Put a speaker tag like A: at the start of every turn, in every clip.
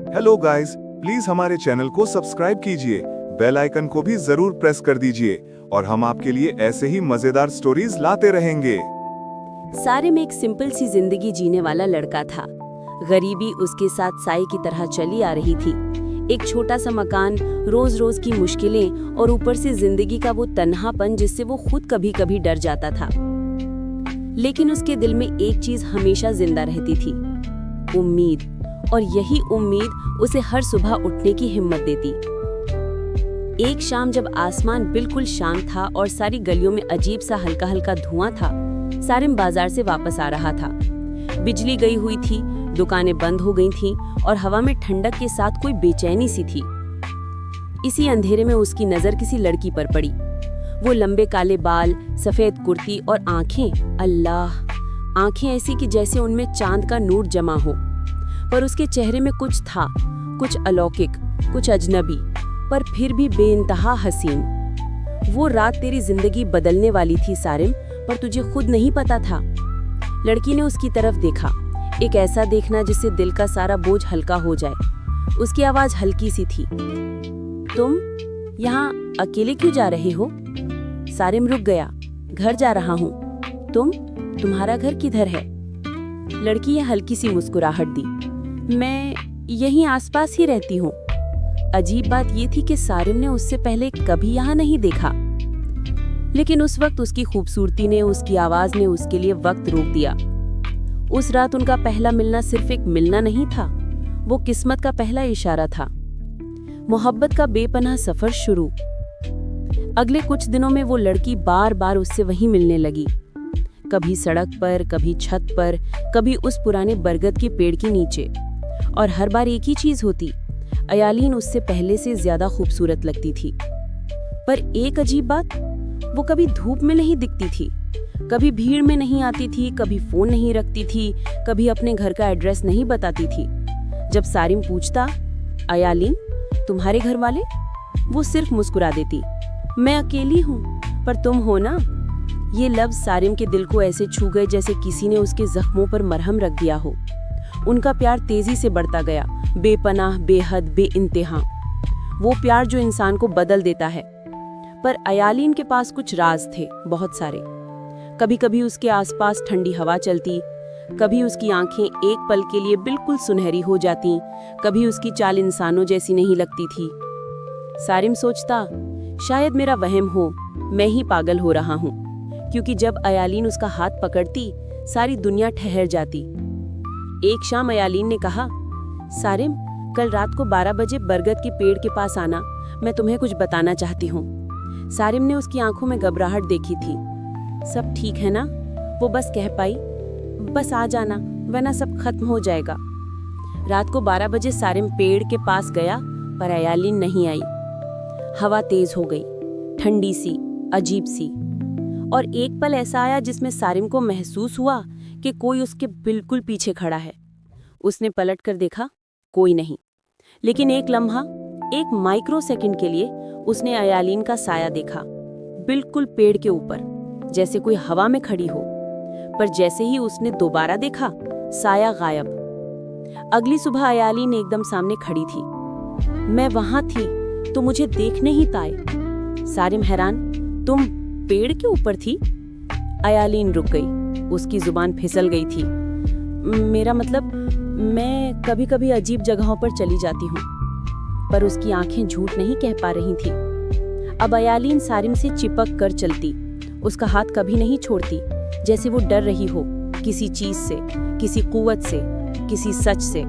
A: Hello guys, please हमारे channel को subscribe कीजिए, बेल आइकन को भी जरूर प्रेस कर दीजिए और हम आपके लिए ऐसे ही मजेदार स्टोरीज लाते रहेंगे।
B: सारिम एक सिंपल सी जिंदगी जीने वाला लड़का था। गरीबी उसके साथ साए की तरह चली आ रही थी। एक छोटा सा मकान, रोज रोज की मुश्किलें और ऊपर से जिंदगी का वो तन्हापन जिससे वो खुद कभी कभी डर जाता था। लेकिन उसके दिल में एक चीज हमेशा जिंदा रहती थी, उम्मीद। और यही उम्मीद उसे हर सुबह उठने की हिम्मत देती। एक शाम जब आसमान बिल्कुल शांत था और सारी गलियों में अजीब सा हल्का हल्का धुआं था, सारिम बाजार से वापस आ रहा था। बिजली गई हुई थी, दुकानें बंद हो गई थीं और हवा में ठंडक के साथ कोई बेचैनी सी थी। इसी अंधेरे में उसकी नजर किसी लड़की पर पड़ी। वो लंबे काले बाल, सफेद कुर्ती और आंखें, अल्लाह, आंखें ऐसी कि जैसे उनमें चांद का नूर जमा हो। पर उसके चेहरे में कुछ था, कुछ अलौकिक, कुछ अजनबी, पर फिर भी बेइंतहा हसीन। वो रात तेरी जिंदगी बदलने वाली थी सारिम, पर तुझे खुद नहीं पता था। लड़की ने उसकी तरफ देखा, एक ऐसा देखना जिससे दिल का सारा बोझ हल्का हो जाए। उसकी आवाज हल्की सी थी, तुम यहाँ अकेले क्यों जा रहे हो? सारिम रुक गया। घर जा रहा हूँ। तुम्हारा घर किधर है? लड़की ये हल्की सी मुस्कुराहट दी, मैं यहीं आसपास ही रहती हूँ। अजीब बात ये थी कि सारिम ने उससे पहले कभी यहाँ नहीं देखा, लेकिन उस वक्त उसकी खूबसूरती ने, उसकी आवाज ने उसके लिए वक्त रोक दिया। उस रात उनका पहला मिलना सिर्फ एक मिलना नहीं था, वो किस्मत का पहला इशारा था। मोहब्बत का बेपनाह सफर शुरू। अगले कुछ दिनों में वो लड़की बार बार उससे वहीं मिलने लगी, कभी सड़क पर, कभी छत पर, कभी उस पुराने बरगद के पेड़ के नीचे। और हर बार एक ही चीज होती, अयालीन उससे पहले से ज्यादा खूबसूरत लगती थी। पर एक अजीब बात, वो कभी धूप में नहीं दिखती थी, कभी भीड़ में नहीं आती थी, कभी फोन नहीं रखती थी, कभी अपने घर का एड्रेस नहीं बताती थी। जब सारिम पूछता, अयालीन तुम्हारे घर वाले? वो सिर्फ मुस्कुरा देती, मैं अकेली हूँ, पर तुम हो ना। ये लफ्ज सारिम के दिल को ऐसे छू गए जैसे किसी ने उसके जख्मों पर मरहम रख दिया हो। उनका प्यार तेजी से बढ़ता गया, बेपनाह, बेहद, बेइंतहा। वो प्यार जो इंसान को बदल देता है। पर अयालीन के पास कुछ राज थे, बहुत सारे। कभी कभी उसके आसपास ठंडी हवा चलती, कभी उसकी आंखें एक पल के लिए बिल्कुल सुनहरी हो जाती, कभी उसकी चाल इंसानों जैसी नहीं लगती थी। सारिम सोचता, शायद मेरा वहम हो, मैं ही पागल हो रहा हूँ, क्योंकि जब अयालीन उसका हाथ पकड़ती, सारी दुनिया ठहर जाती। एक शाम अयालीन ने कहा, सारिम कल रात को 12 बजे बरगद के पेड़ के पास आना, मैं तुम्हें कुछ बताना चाहती हूँ। सारिम ने उसकी आंखों में घबराहट देखी थी। सब ठीक है ना? वो बस कह पाई, बस आ जाना, वरना सब खत्म हो जाएगा। रात को 12 बजे सारिम पेड़ के पास गया, पर अयालीन नहीं आई। हवा तेज हो गई, ठंडी सी, अजीब सी। और एक पल ऐसा आया जिसमें सारिम को महसूस हुआ कि कोई उसके बिल्कुल पीछे खड़ा है। उसने पलट कर देखा, कोई नहीं। लेकिन एक लम्हा, एक माइक्रो सेकंड के लिए उसने अयालीन का साया देखा, बिल्कुल पेड़ के ऊपर, जैसे कोई हवा में खड़ी हो। पर जैसे ही उसने दोबारा देखा, साया गायब। अगली सुबह अयालीन एकदम सामने खड़ी थी। मैं वहां थी तो मुझे देख नहीं पाए। सारिम हैरान, तुम पेड़ के ऊपर थी? अयालीन रुक गई, उसकी जुबान फिसल गई थी। मेरा मतलब, मैं कभी कभी अजीब जगहों पर चली जाती हूँ। पर उसकी आंखें झूठ नहीं कह पा रही थी। अब अयालीन सारिम से चिपक कर चलती, उसका हाथ कभी नहीं छोड़ती, जैसे वो डर रही हो किसी चीज से, किसी कुव्वत से, किसी सच से।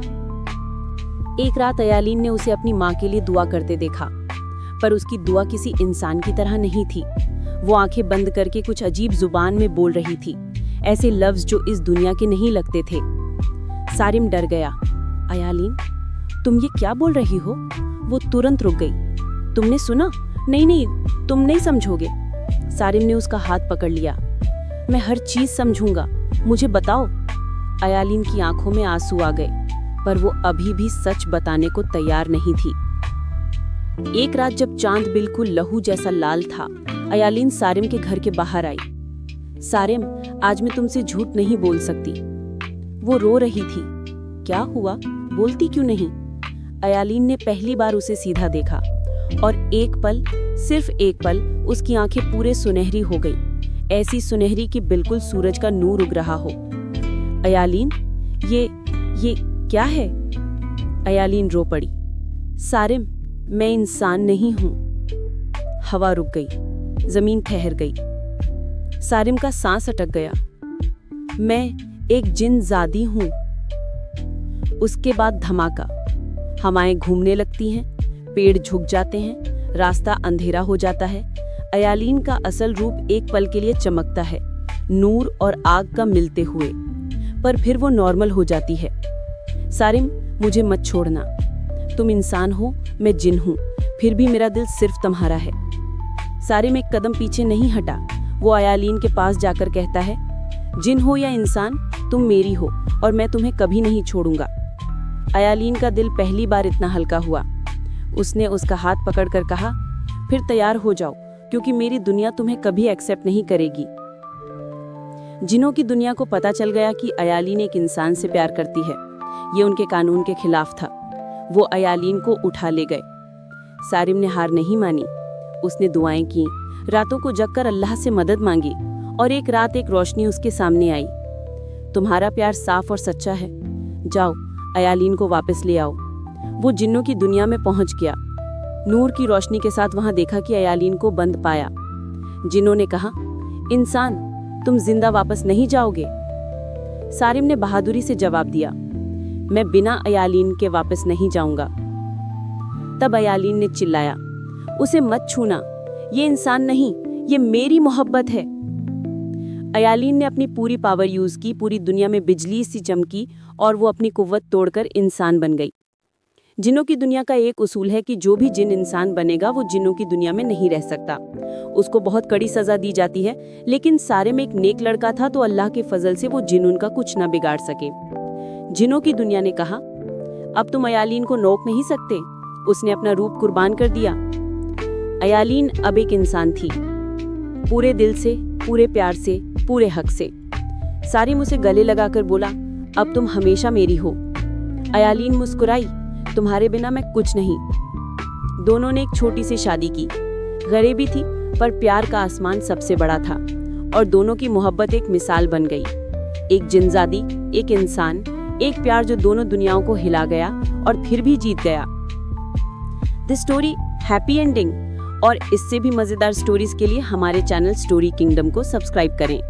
B: एक रात अयालीन ने उसे अपनी माँ के लिए दुआ करते देखा, पर उसकी दुआ किसी इंसान की तरह नहीं थी। वो आंखें बंद करके कुछ अजीब जुबान में बोल रही थी, ऐसे लफ्ज जो इस दुनिया के नहीं लगते थे। सारिम डर गया। अयालीन, तुम ये क्या बोल रही हो? वो तुरंत रुक गई। तुमने सुना? नहीं, तुम नहीं समझोगे। सारिम ने उसका हाथ पकड़ लिया। मैं हर चीज समझूंगा, मुझे बताओ। अयालीन की आंखों में आंसू आ गए, पर वो अभी भी सच बताने को तैयार नहीं थी। एक रात जब चांद बिल्कुल लहू जैसा लाल था, अयालीन सारिम के घर के बाहर आई। सारिम, आज मैं तुमसे झूठ नहीं बोल सकती। वो रो रही थी। क्या हुआ? बोलती क्यों नहीं? अयालीन ने पहली बार उसे सीधा देखा और एक पल, सिर्फ एक पल, उसकी आंखें पूरे सुनहरी हो गई, ऐसी सुनहरी कि बिल्कुल सूरज का नूर उग रहा हो। अयालीन, ये क्या है? अयालीन रो पड़ी। सारिम, मैं इंसान नहीं हूं। हवा रुक गई, जमीन ठहर गई। सारिम का सांस अटक गया। मैं एक जिनजादी हूं। उसके बाद धमाका। हवाएं घूमने लगती हैं, पेड़ झुक जाते हैं, रास्ता अंधेरा हो जाता है। अयालीन का असल रूप एक पल के लिए चमकता है, नूर और आग का मिलते हुए, पर फिर वो नॉर्मल हो जाती है। सारिम, मुझे मत छोड़ना। तुम इंसान हो, मैं जिन हूं, फिर भी मेरा दिल सिर्फ तुम्हारा है। सारिम एक कदम पीछे नहीं हटा। वो अयालीन के पास जाकर कहता है, जिन हो या इंसान, तुम मेरी हो और मैं तुम्हें कभी नहीं छोड़ूंगा। अयालीन का दिल पहली बार इतना हल्का हुआ। उसने उसका हाथ पकड़कर कहा, फिर तैयार हो जाओ, क्योंकि मेरी दुनिया तुम्हें कभी एक्सेप्ट नहीं करेगी। जिनों की दुनिया को पता चल गया कि अयालीन एक इंसान से प्यार करती है। ये उनके कानून के खिलाफ था। वो अयालीन को उठा ले गए। सारिम ने हार नहीं मानी। उसने दुआएं की, रातों को जगकर अल्लाह से मदद मांगी और एक रात एक रोशनी उसके सामने आई। तुम्हारा प्यार साफ और सच्चा है। जाओ, अयालीन को वापस ले आओ। वो जिन्नों की दुनिया में पहुंच गया। नूर की रोशनी के साथ वहां देखा कि अयालीन को बंद पाया। जिन्नों ने कहा, इंसान, तुम जिंदा वापस नहीं जाओगे। सारिम ने बहादुरी से जवाब दिया, मैं बिना अयालीन के वापस नहीं जाऊंगा। तब अयालीन ने चिल्लाया, उसे मत छूना, ये इंसान नहीं, ये मेरी मोहब्बत है। अयालीन ने अपनी पूरी पावर यूज की, पूरी दुनिया में बिजली सी चमकी और वो अपनी कुव्वत तोड़कर इंसान बन गई। जिन्नों की दुनिया का एक उसूल है कि जो भी जिन इंसान बनेगा वो जिन्नों की दुनिया में नहीं रह सकता। उसको बहुत कड़ी सजा दी जाती है, लेकिन सारिम एक नेक लड़का था तो अल्लाह के फजल से वो जिन उनका कुछ न बिगाड़ सके। जिन्नों की दुनिया ने कहा, अब तुम अयालीन को नोक नहीं सकते, उसने अपना रूप कुर्बान कर दिया। अयालीन अब एक इंसान थी, पूरे दिल से, पूरे प्यार से, पूरे हक से। सारिम उसे गले लगाकर बोला, अब तुम हमेशा मेरी हो। अयालीन मुस्कुराई, तुम्हारे बिना मैं कुछ नहीं। दोनों ने एक छोटी सी शादी की। गरीबी थी, पर प्यार का आसमान सबसे बड़ा था और दोनों की मोहब्बत एक मिसाल बन गई। एक जिनजादी, एक इंसान, एक प्यार जो दोनों दुनियाओं को हिला गया और फिर भी जीत गया। This story happy ending. और इससे भी मजेदार स्टोरीज के लिए हमारे चैनल स्टोरी किंगडम को सब्सक्राइब करें।